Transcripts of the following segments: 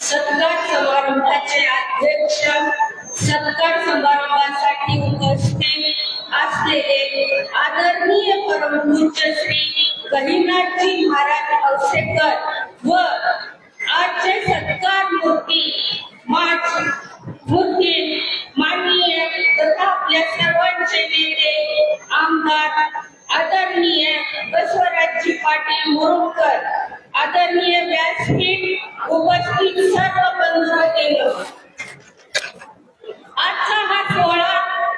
सत्कार समारंभाचे अध्यक्ष, सत्कार समारंभासाठी उपस्थित असलेले आदरणीय परमपूज्य श्री गहिनाथजी महाराज औसेकर व आजचे सत्कार मूर्ती माननीय तथा आपल्या सर्वांचे नेते आमदार आदरणीय बसवराजजी पाटील मोरुळकर, आदरणीय व्यासपीठ उपस्थित सर्व बंधू, आजचा हा सोहळा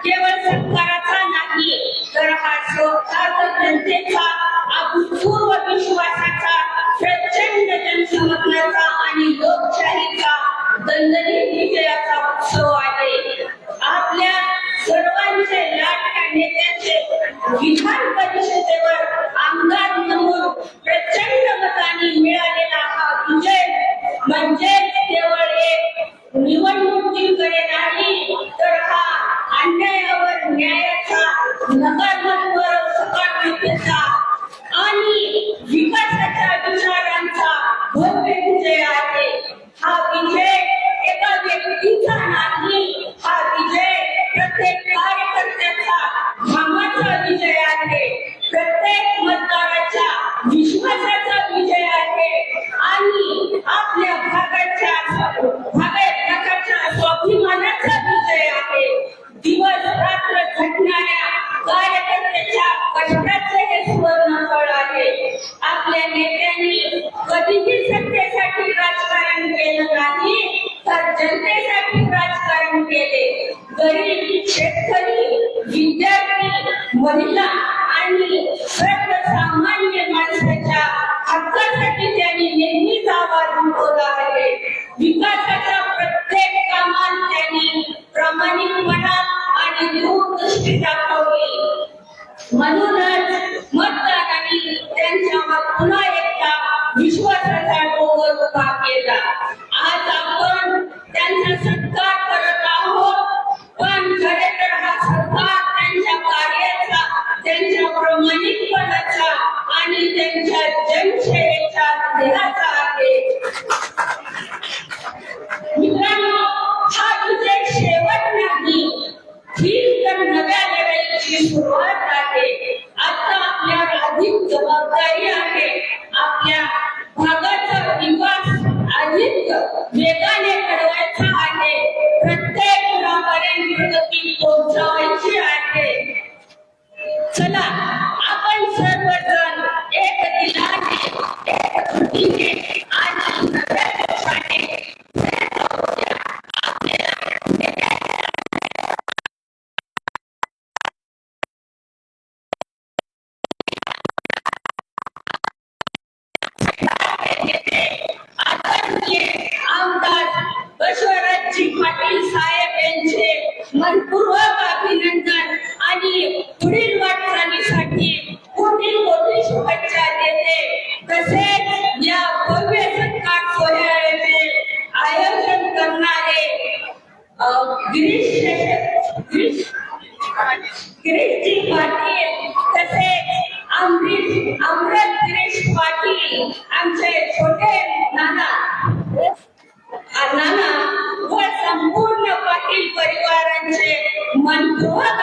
केवळ सत्काराचा नाही, तर हा जनतेचा अभूतपूर्व विश्वासाचा, प्रचंड जनसमर्थनाचा आणि लोकशाहीचा दणदणीत विजयाचा उत्सव आहे. आपल्या सर्वांचे लाडक्या नेत्याचे विधान परिषदेवर आमदार म्हणून प्रचंड मतांनी मिळालेला हा विजय म्हणजे केवळ एक निवडणुकीकडे नाही, तर हा अन्यायावर न्यायाचा, नकारात्मक सकारात्मकतेचा आणि विकासाच्या विचारांचा भव्य विजय आहे. हा विजय एका व्यक्तीचा नाही, हा विजय प्रत्येक कार्यकर्त्याचा घामाचा विजय आहे, प्रत्येक मतदाराच्या विश्वासाचा विजय आहे आणि आपल्या भागाच्या स्वाभिमानाचा विजय आहे. दिवस रात्र झटणाऱ्या कार्यकर्त्याच्या कष्टाचे हे सुवर्णफळ आहे. आपल्या नेत्यांनी कधीही सत्तेसाठी राजकारण केलं नाही, तर जनतेसाठी राजकारण केले. गरीब, शेतकरी, विद्यार्थी, महिला आणि सर्वसामान्य माणसाच्या हक्कासाठी त्यांनी नेहमीच आवाज उठवला आहे. विकासाच्या प्रत्येक कामात त्यांनी प्रामाणिकपणा आणि दूरदृष्टी दाखवली. म्हणूनच मतदारांनी त्यांच्यावर पुन्हा एकदा विश्वासाचा डोंगर उभा केला. आज आपण त्यांचा सत्कार करत आहोत, पण खरे तर हा सत्कार त्यांच्या कार्याचा, त्यांच्या प्रामाणिकपणाचा आणि त्यांच्या जनसेवेच्या ध्येयाचा आहे. मित्रांनो, हा विजय शेवट नाही, ही तर नव्या लढाईची सुरुवात आहे. आता आपल्यावर अधिक जबाबदारी आहे. आपल्या भागाचा विकास अधिक वेगाने घडवायचा आहे. प्रत्येक मुलापर्यंत प्रगती पोहोचवायची आहे. चला, आपण सर्वजण एक दिलाने, एक कृतीने आणि नव्या दिवसाने आमदार बसवराजजी पाटील साहेब यांचे मनपूर्वक अभिनंदन आणि पुढील वाटचालीसाठी कोटी कोटी शुभेच्छा देते. तसेच या भव्य सत्कार सोहळ्याचे आयोजन करणारे गिरीशजी पाटील, तसेच अमृत गिरीश पाटील, आमचे छोटे नाना व संपूर्ण पाटील परिवारांचे मनपूर्वक